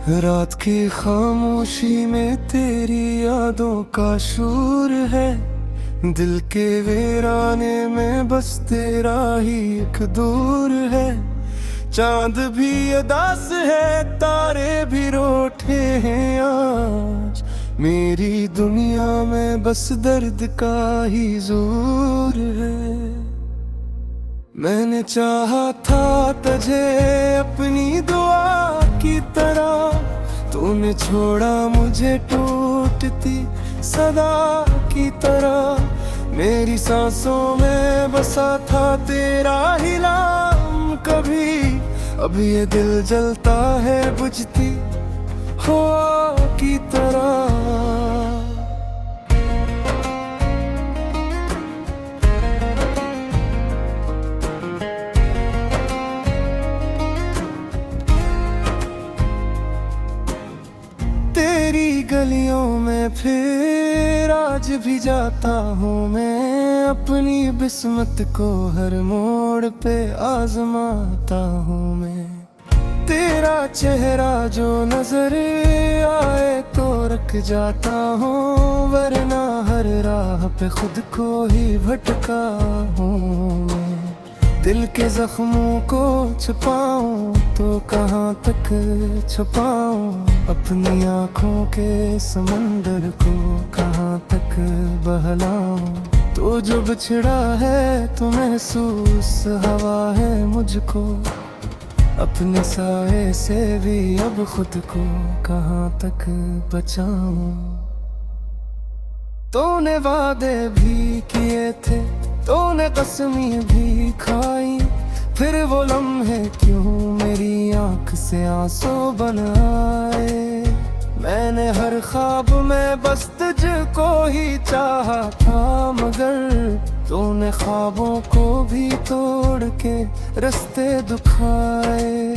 रात की खामोशी में तेरी यादों का शोर है। दिल के वीराने में बस तेरा ही एक दूर है। चांद भी उदास है, तारे भी रोठे हैं आज। मेरी दुनिया में बस दर्द का ही जोर है। मैंने चाहा था तुझे अपनी दुआ की तरह, तूने छोड़ा मुझे टूटती सदा की तरह। मेरी सांसों में बसा था तेरा ही नाम कभी। अब ये दिल जलता है बुझती हवा की तरह। तेरी गलियों में फिर आज भी जाता हूँ मैं, अपनी बिस्मत को हर मोड़ पे आजमाता हूँ मैं। तेरा चेहरा जो नजर आए तो रख जाता हूँ, वरना हर राह पे खुद को ही भटका हूँ मैं। दिल के जख्मों को छुपाऊं तो कहाँ तक छुपाऊं, अपनी आँखों के समंदर को कहाँ तक बहलाऊं। तो जो बिछड़ा है तो महसूस हवा है मुझको, अपने साए से भी अब खुद को कहाँ तक बचाऊं। तूने वादे भी किए थे, तूने कसमें भी खाई, फिर वो लम्हे क्यों मेरी आंख से आंसू बन आए। मैंने हर ख्वाब में बस तुझको ही चाहा था, मगर तूने ख्वाबों को भी तोड़ के रास्ते दुखाए।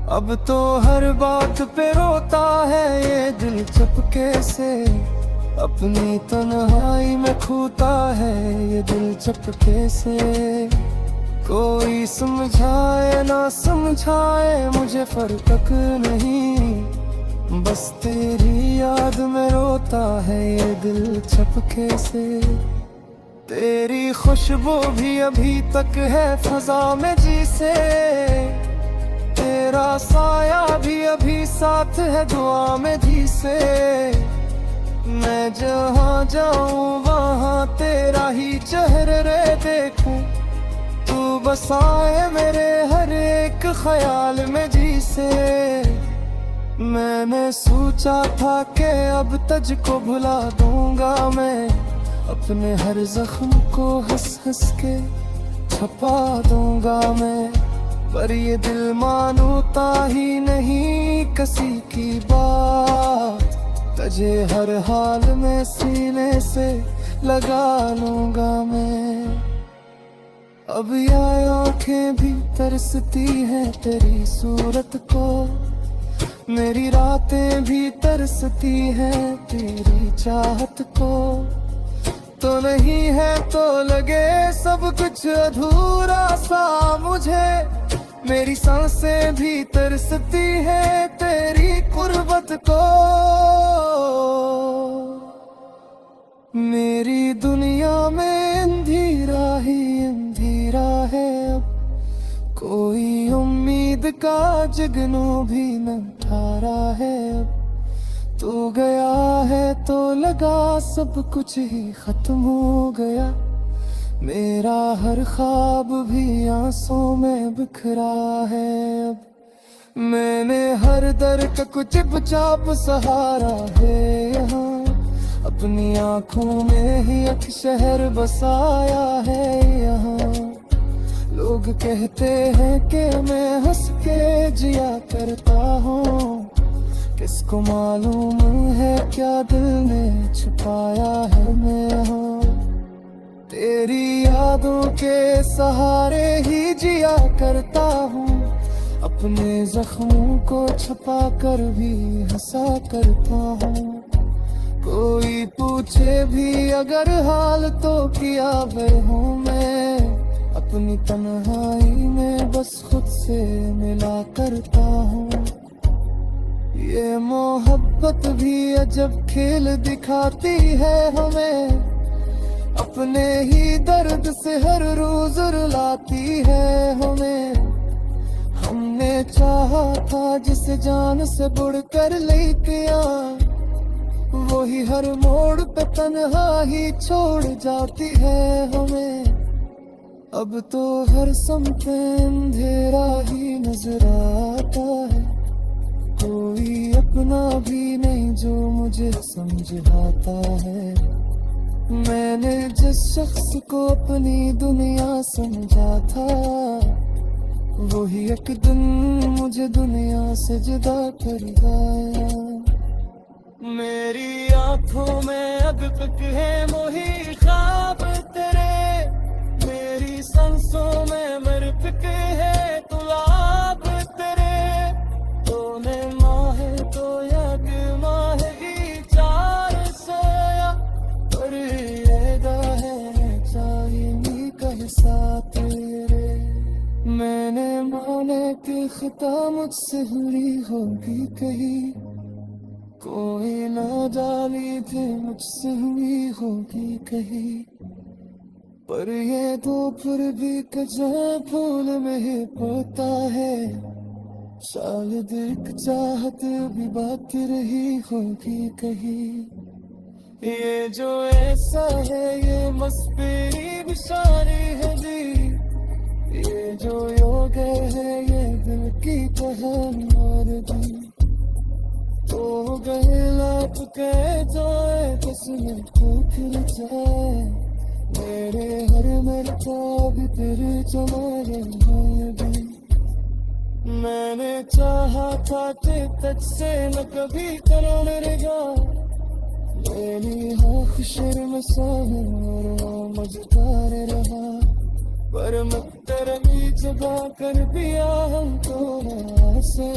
अब तो हर बात पे रोता है ये दिल चुपके से, अपनी तन्हाई में खोता है ये दिल चुपके से। कोई समझाए ना समझाए मुझे फर्क नहीं, बस तेरी याद में रोता है ये दिल चुपके से। तेरी खुशबू भी अभी तक है फजा में जी से, तेरा साया भी अभी साथ है दुआ में जी से। मैं जहाँ जाऊँ वहाँ तेरा ही चेहरे देखूं, तू बसाए मेरे हर एक ख्याल में जी से। मैंने सोचा था कि अब तुझको भुला दूंगा मैं, अपने हर जख्म को हंस हंस के छुपा दूंगा मैं। पर ये दिल मानता ही नहीं किसी की बात, तुझे हर हाल में सीने से लगा लूंगा मैं। अब ये आंखें भी तरसती हैं तेरी सूरत को, मेरी रातें भी तरसती हैं तेरी चाहत को। तो नहीं है तो लगे सब कुछ अधूरा सा मुझे, मेरी सांसें भी तरसती हैं तेरी कुर्बत को। मेरी दुनिया में अंधेरा ही अंधेरा है अब, कोई उम्मीद का जगनू भी न ठारा है अब। तू गया है तो लगा सब कुछ ही खत्म हो गया, मेरा हर ख्वाब भी आंसू में बिखरा है अब। मैंने हर दर का कुछ चुपचाप सहारा है यहाँ, अपनी आँखों में ही एक शहर बसाया है यहाँ। लोग कहते हैं कि मैं हंस के जिया करता हूँ, किसको मालूम है क्या दिल ने छुपाया है मैं यहाँ। तेरी यादों के सहारे ही जिया करता हूँ, अपने जख्मों को छुपा कर भी हंसा करता हूँ। कोई पूछे भी अगर हाल तो किया वे हूँ मैं, अपनी तन्हाई में बस खुद से मिला करता हूँ। ये मोहब्बत भी अजब खेल दिखाती है हमें, अपने ही दर्द से हर रोज रुलाती है हमें। हमने चाहा था जिसे जान से बढ़कर लेके आ, वही हर मोड़ पे तन्हा ही छोड़ जाती है हमें। अब तो हर समते अंधेरा ही नजर आता है, कोई अपना भी नहीं जो मुझे समझाता है। मैंने जिस शख्स को अपनी दुनिया समझा था, वही एक दिन मुझे दुनिया से जुदा कर गया। मेरी आंखों में अब तक है मोही ख्वाब तेरे, मेरी सांसों में मर तक है तुलाब तेरे। तूने माह तो याद माही चार सोया, पर ये है चाहिए कह साथ तेरे। मैंने माने कि खता मुझसे हुई होगी कहीं, कोई ना डाली थी मुझसे हुई होगी कहीं। पर ये तो फिर भी कजा फूल में ही पता है, शायद एक चाहत भी बाकी रही होगी कहीं। ये जो ऐसा है ये मस्ती निशानी है जी, ये जो योग है ये दिल की कहानी और दी। तो गए लाप कह जाए किस्मत को फिर जाए, मेरे हर मरता भी तेरे जमाने भी। मैंने चाहा था कि तुझसे न कभी करो मेरे गाँव, मेरी आँख शर्म सामने और मजदार रहा। पर मक्तर भी जगा कर दिया हमको से,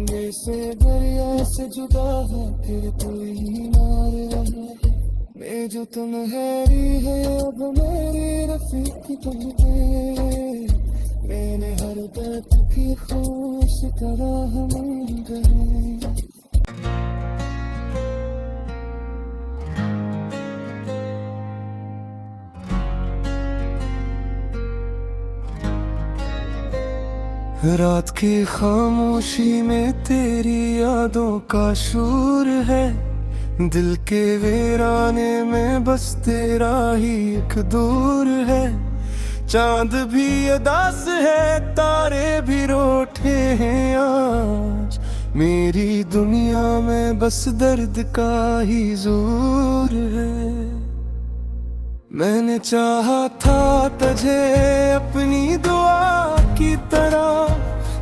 जैसे दरिया से जुदा है फिर कोई नार रहा। मैं जो तुम हैरी है अब मेरी रफीक तुम है, मैंने हर दर्द की खुश तरह हम गए। रात की खामोशी में तेरी यादों का शोर है, दिल के वीराने में बस तेरा ही एक दूर है। चांद भी उदास है तारे भी रोठे हैं आज, मेरी दुनिया में बस दर्द का ही जोर है। मैंने चाहा था तुझे अपनी दुआ की तरह,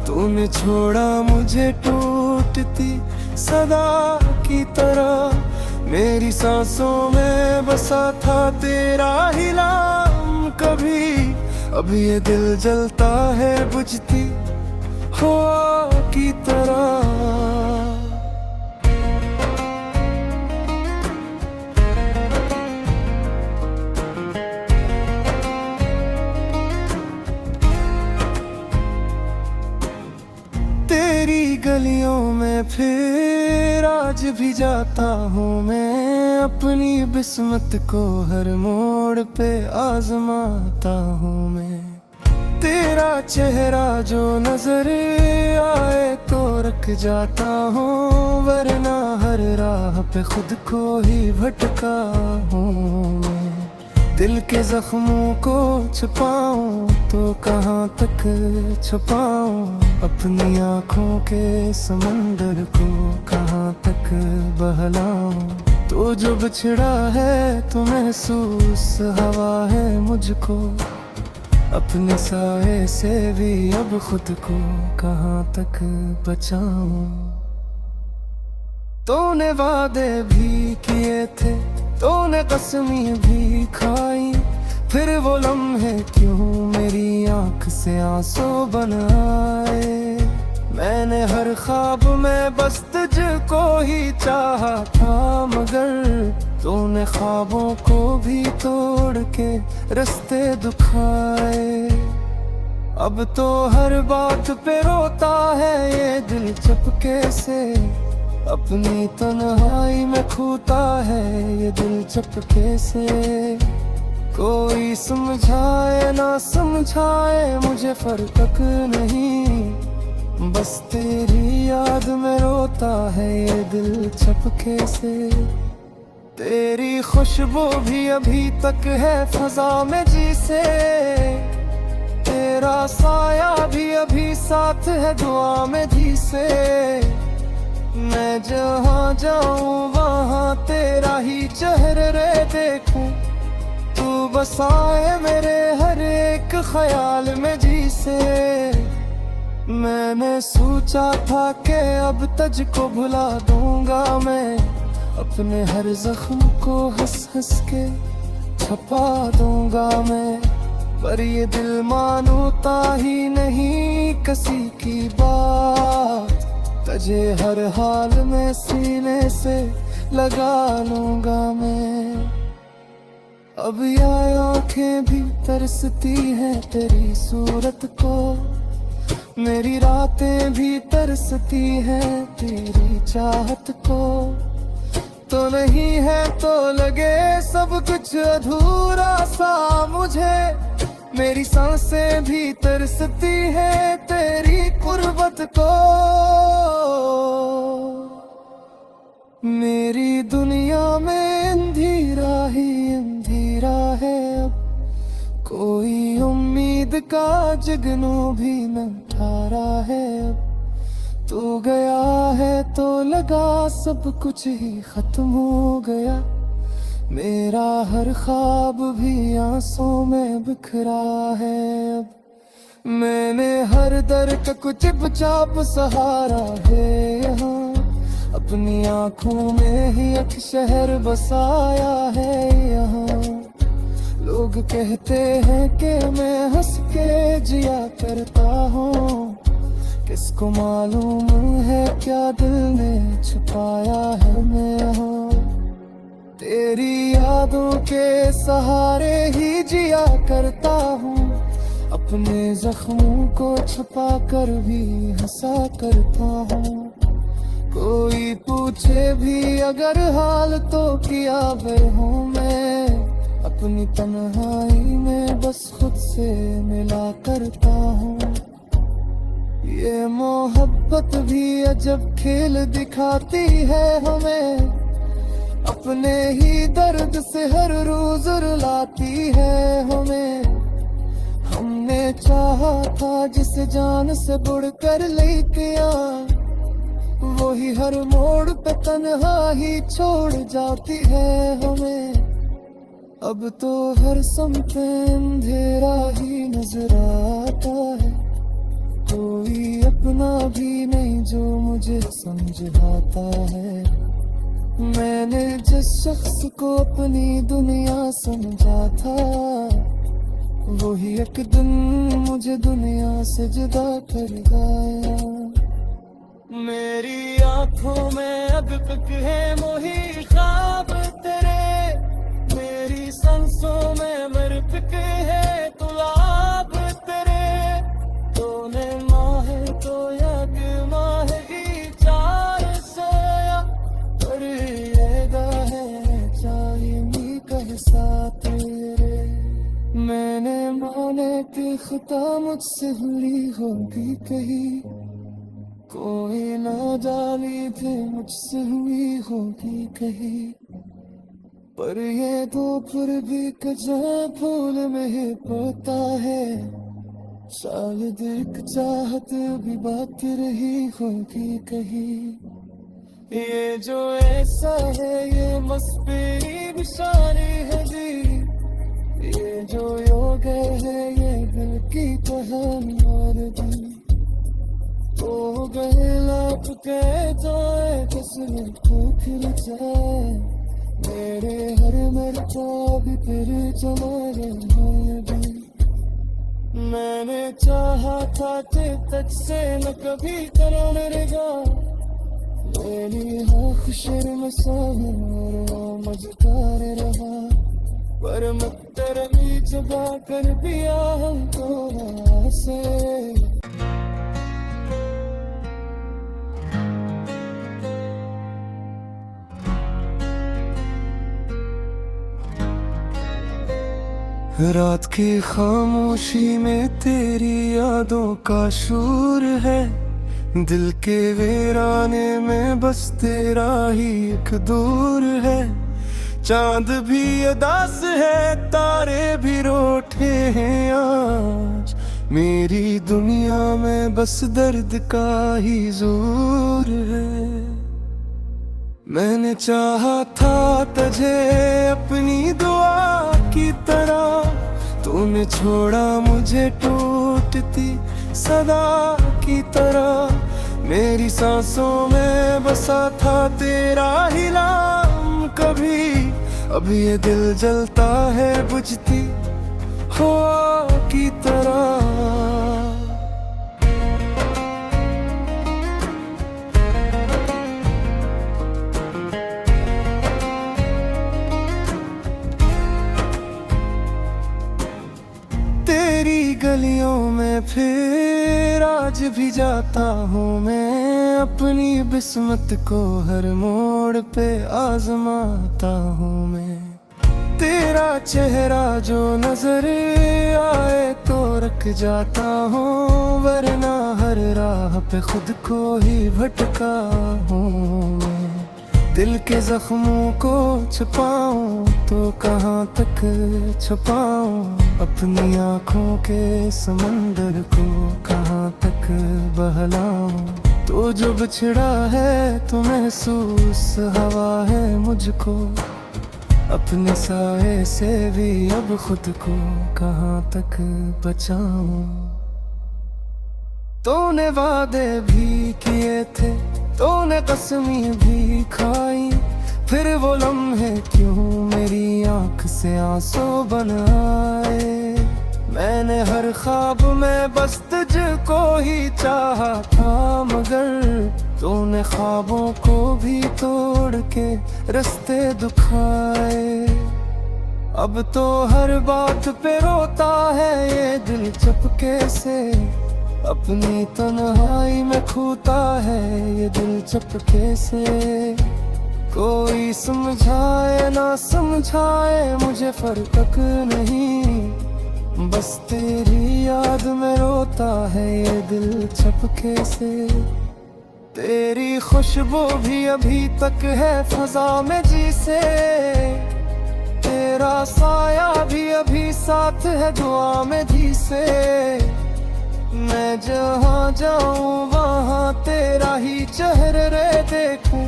तूने छोड़ा मुझे टूटती सदा की तरह। मेरी सांसों में बसा था तेरा ही नाम कभी, अब ये दिल जलता है बुझती हवा की तरह। तेरी गलियों में फिर आज भी जाता हूँ मैं, अपनी बिस्मत को हर मोड़ पे आजमाता हूँ मैं। तेरा चेहरा जो नजर आए तो रख जाता हूँ, वरना हर राह पे खुद को ही भटका हूँ मैं। दिल के जख्मों को छुपाऊं तो कहाँ तक छुपाऊं, अपनी आँखों के समंदर को कहाँ तक बहलाऊं। तो जो बिछड़ा है तो महसूस हवा है मुझको, अपने साए से भी अब खुद को कहाँ तक बचाऊं। तूने वादे भी किए थे, तूने कसमें भी खाई, फिर वो लम्हे क्यों मेरी आंख से आंसू बनाए। मैंने हर ख्वाब में बस तुझको ही चाहा था, मगर तूने ख्वाबों को भी तोड़ के रास्ते दुखाए। अब तो हर बात पे रोता है ये दिल चुपके से, अपनी तन्हाई में खोता है ये दिल चुपके से। कोई समझाए ना समझाए मुझे फर्क नहीं, बस तेरी याद में रोता है ये दिल चुपके से। तेरी खुशबू भी अभी तक है फजा में जी से, तेरा साया भी अभी साथ है दुआ में धी से। मैं जहाँ जाऊँ वहाँ तेरा ही चेहरे देखूं, तू बसाए मेरे हर एक ख्याल में जी से। मैंने सोचा था कि अब तुझको भुला दूंगा मैं, अपने हर जख्म को हंस हंस के छुपा दूंगा मैं, पर ये दिल मानता ही नहीं किसी की बात। तुझे हर हाल में सीने से लगा लूंगा मैं। अब ये आंखें भी तरसती हैं तेरी सूरत को, मेरी रातें भी तरसती हैं तेरी चाहत को। तो नहीं है तो लगे सब कुछ अधूरा सा मुझे, मेरी सांसें भी तरसती हैं तेरी कुर्बत को। मेरी दुनिया में अंधेरा ही अंधेरा है अब, कोई उम्मीद का जगनू भी न ठारा है अब। तू गया है तो लगा सब कुछ ही खत्म हो गया, मेरा हर ख्वाब भी आंसू में बिखरा है अब। मैंने हर दर का कुछ चुपचाप सहारा है यहाँ, अपनी आंखों में ही एक शहर बसाया है यहाँ। लोग कहते हैं कि मैं हंस के जिया करता हूँ, किसको मालूम है क्या दिल ने छुपाया है मैं हूँ। तेरी यादों के सहारे ही जिया करता हूँ, अपने जख्मों को छुपा कर भी हंसा करता हूँ। कोई पूछे भी अगर हाल तो किया वे हूँ मैं, अपनी तन्हाई में बस खुद से मिला करता हूँ। ये मोहब्बत भी अजब खेल दिखाती है हमें, अपने ही दर्द से हर रोज रुलाती है हमें। हमने चाहा था जिसे जान से बढ़कर लेके आ, वही हर मोड़ पे तन्हा ही छोड़ जाती है हमें। अब तो हर समते अंधेरा ही नजर आता है, कोई अपना भी नहीं जो मुझे समझाता है। मैंने जिस शख्स को अपनी दुनिया समझा था, वही एक दिन मुझे दुनिया से जुदा कर गया। मेरी आंखों में अब तक है मोही ख्वाब तेरे, मेरी सांसों में मर चुके है गुलाब तेरे। तूने माह तो याद माही चार सोया, पर ये है चाहिए कह साथ तेरे। मैंने माने कि खुदा मुझसे हुई होगी कहीं, कोई ना जानी थी मुझसे हुई होगी कहीं। पर ये दो फिर भी कजा फूल में ही पता है, शायद एक चाहत भी बाकी रही होगी कहीं। ये जो ऐसा है ये मस्ती निशानी है जी, ये जो योग है ये दिल की कहानी और भी। हो गए लाख कह जाए किस्मत को खिल जाए, मेरे हर मरता भी फिर जमाने भी। मैंने चाहा था कि तुझसे न कभी करो मेरे गाँव, मेरी आँख शर्म सामने और मजदार रहा, पर मत बेरहमी जगा कर दिया हमको ऐसे। रात की खामोशी में तेरी यादों का शूर है, दिल के वीराने में बस तेरा ही एक दूर है। चांद भी उदास है, तारे भी रोठे हैं आज, मेरी दुनिया में बस दर्द का ही जोर है। मैंने चाहा था तुझे अपनी दुआ की तरह, तूने छोड़ा मुझे टूटती सदा की तरह। मेरी सांसों में बसा था तेरा ही नाम कभी, अब ये दिल जलता है बुझती हवा की तरह। तेरी गलियों में फिर आज भी जाता हूँ मैं, अपनी बिस्मत को हर मोड़ पे आजमाता हूँ मैं। तेरा चेहरा जो नजर आए तो रख जाता हूँ, वरना हर राह पे खुद को ही भटका हूँ मैं। दिल के जख्मों को छुपाऊं तो कहाँ तक छुपाऊं, अपनी आँखों के समंदर को कहाँ तक बहलाऊं। तो जो बिछड़ा है तो महसूस हवा है मुझको, अपने साए से भी अब खुद को कहाँ तक बचाऊं। तूने वादे भी किए थे, तूने कसमी भी खाई, फिर वो लम्हे क्यों मेरी आंख से आंसू बन आए। मैंने हर ख्वाब में बस तुझको ही चाहा था, मगर तूने ख्वाबों को भी तोड़ के रास्ते दुखाए। अब तो हर बात पे रोता है ये दिल चुपके से, अपनी तन्हाई में खोता है ये दिल चुपके से। कोई समझाए ना समझाए मुझे फर्क नहीं, बस तेरी याद में रोता है ये दिल चुपके से। तेरी खुशबू भी अभी तक है फजा में जी से, तेरा साया भी अभी साथ है दुआ में जी से। मैं जहाँ जाऊँ वहाँ तेरा ही चेहरे देखूं,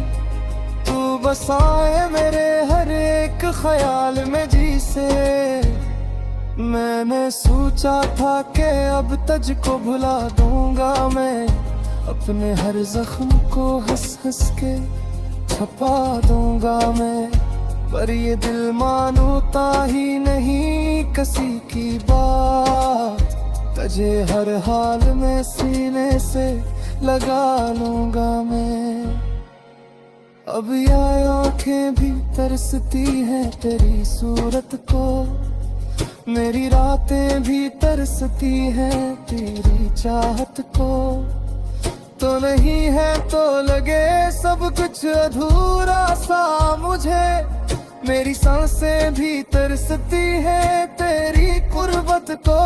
तू बसाए मेरे हर एक ख्याल में जी से। मैंने सोचा था कि अब तुझको भुला दूंगा मैं, अपने हर जख्म को हंस हंस के छुपा दूंगा मैं, पर ये दिल मानता ही नहीं किसी की बात। तुझे हर हाल में सीने से लगा लूंगा मैं। अब ये आंखें भी तरसती हैं तेरी सूरत को, मेरी रातें भी तरसती हैं तेरी चाहत को। तो नहीं है तो लगे सब कुछ अधूरा सा मुझे, मेरी सांसें भी तरसती हैं तेरी कुर्बत को।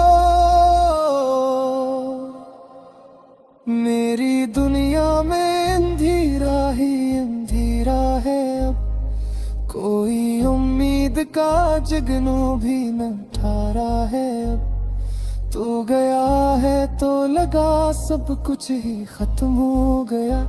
मेरी दुनिया में अंधेरा ही अंधेरा है अब, कोई उम्मीद का जगनू भी न ठारा है अब। तू गया है तो लगा सब कुछ ही खत्म हो गया,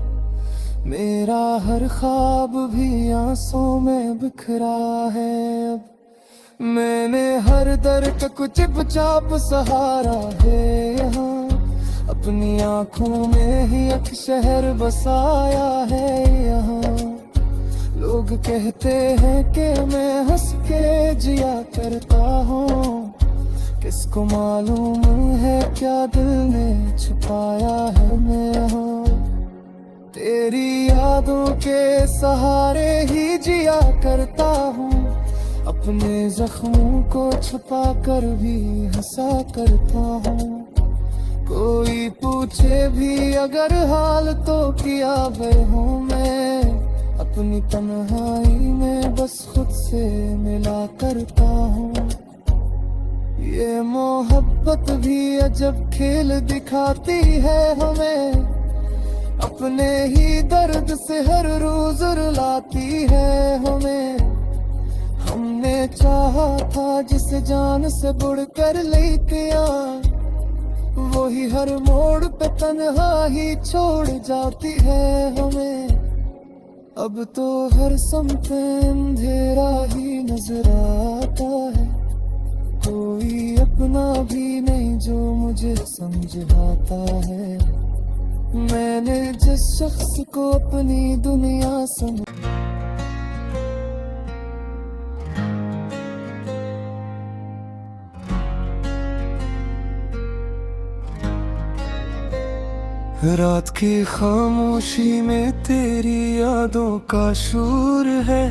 मेरा हर ख्वाब भी आंसू में बिखरा है अब। मैंने हर दर्द को चुपचाप सहारा है यहाँ, अपनी आँखों में ही एक शहर बसाया है यहाँ। लोग कहते हैं कि मैं हंस के जिया करता हूँ, किसको मालूम है क्या दिल ने छुपाया है मैं हूँ। तेरी यादों के सहारे ही जिया करता हूँ, अपने जख्मों को छुपा कर भी हंसा करता हूँ। कोई पूछे भी अगर हाल तो किया हूँ मैं, अपनी तन्हाई में बस खुद से मिला करता हूँ। ये मोहब्बत भी अजब खेल दिखाती है हमें, अपने ही दर्द से हर रोज रुलाती है हमें। हमने चाहा था जिसे जान से बढ़कर लेके आ, वही हर मोड़ पे तन्हा ही छोड़ जाती है हमें। अब तो हर समते अंधेरा ही नजर आता है, कोई अपना भी नहीं जो मुझे समझाता है। मैंने जिस शख्स को अपनी दुनिया समझ रात की खामोशी में तेरी यादों का शोर है,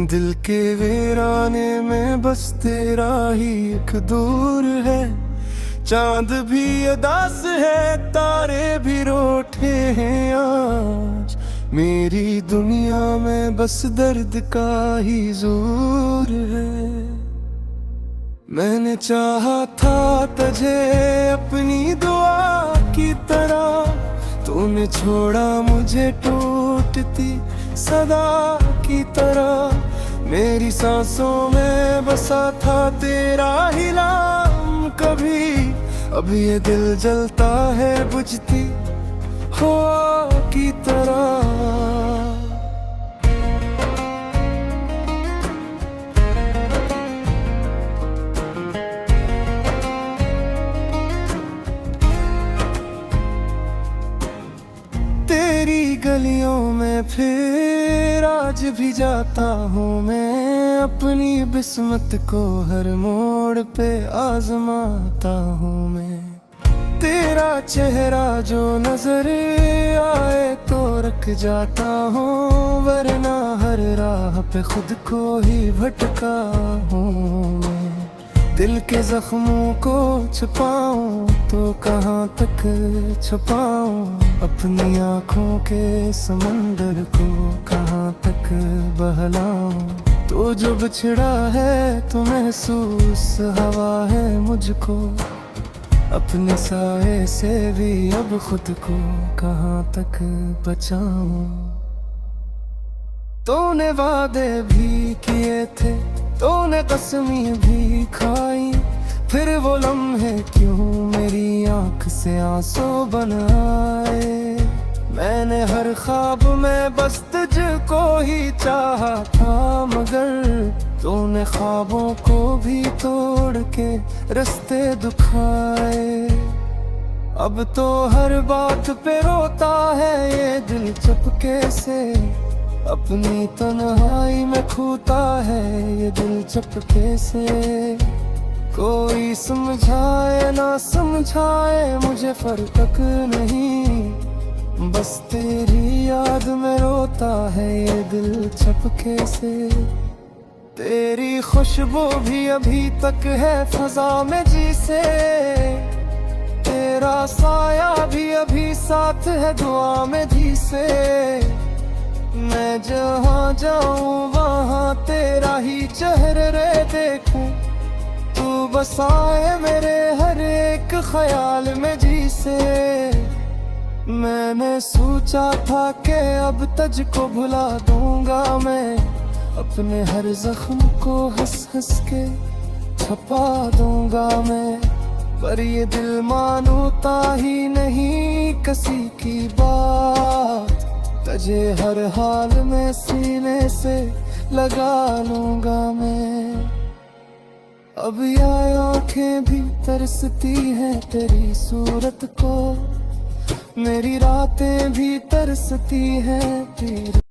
दिल के वीराने में बस तेरा ही एक दूर है। चांद भी उदास है, तारे भी रोठे हैं आज, मेरी दुनिया में बस दर्द का ही जोर है। मैंने चाहा था तुझे अपनी दुआ की तरह, तूने छोड़ा मुझे टूटती सदा की तरह। मेरी सांसों में बसा था तेरा ही नाम कभी, अब ये दिल जलता है बुझती हवा की तरह। तेरी गलियों में फिर आज भी जाता हूँ मैं, अपनी बिस्मत को हर मोड़ पे आजमाता हूँ मैं। तेरा चेहरा जो नजर आए तो रख जाता हूँ, वरना हर राह पे खुद को ही भटका हूँ मैं। दिल के जख्मों को छुपाऊं तो कहाँ तक छुपाऊं, अपनी आँखों के समंदर को कहाँ तक बहलाऊं। तो जो बिछड़ा है तो महसूस हवा है मुझको, अपने साए से भी अब खुद को कहाँ तक बचाऊं। तूने वादे भी किए थे, तूने कसमें भी खाई, फिर वो लम्हे क्यों मेरी आंख से आंसू बनाए। मैंने हर ख्वाब में बस तुझको ही चाहा था, मगर तूने ख्वाबों को भी तोड़ के रास्ते दुखाए। अब तो हर बात पे रोता है ये दिल चुपके से, अपनी तन्हाई में खोता है ये दिल चुपके से। कोई समझाए ना समझाए मुझे फर्क नहीं, बस तेरी याद में रोता है ये दिल चुपके से। तेरी खुशबू भी अभी तक है फजा में जी से, तेरा साया भी अभी साथ है दुआ में जी से। मैं जहाँ जाऊँ वहाँ तेरा ही चेहरे देखूं, तू बसाए मेरे हर एक ख्याल में जी से। मैंने सोचा था कि अब तुझको भुला दूंगा मैं, अपने हर जख्म को हंस हंस के छुपा दूंगा मैं, पर ये दिल मानता ही नहीं किसी की बात। तुझे हर हाल में सीने से लगा लूंगा मैं। अब ये आंखें भी तरसती हैं तेरी सूरत को, मेरी रातें भी तरसती हैं तेरी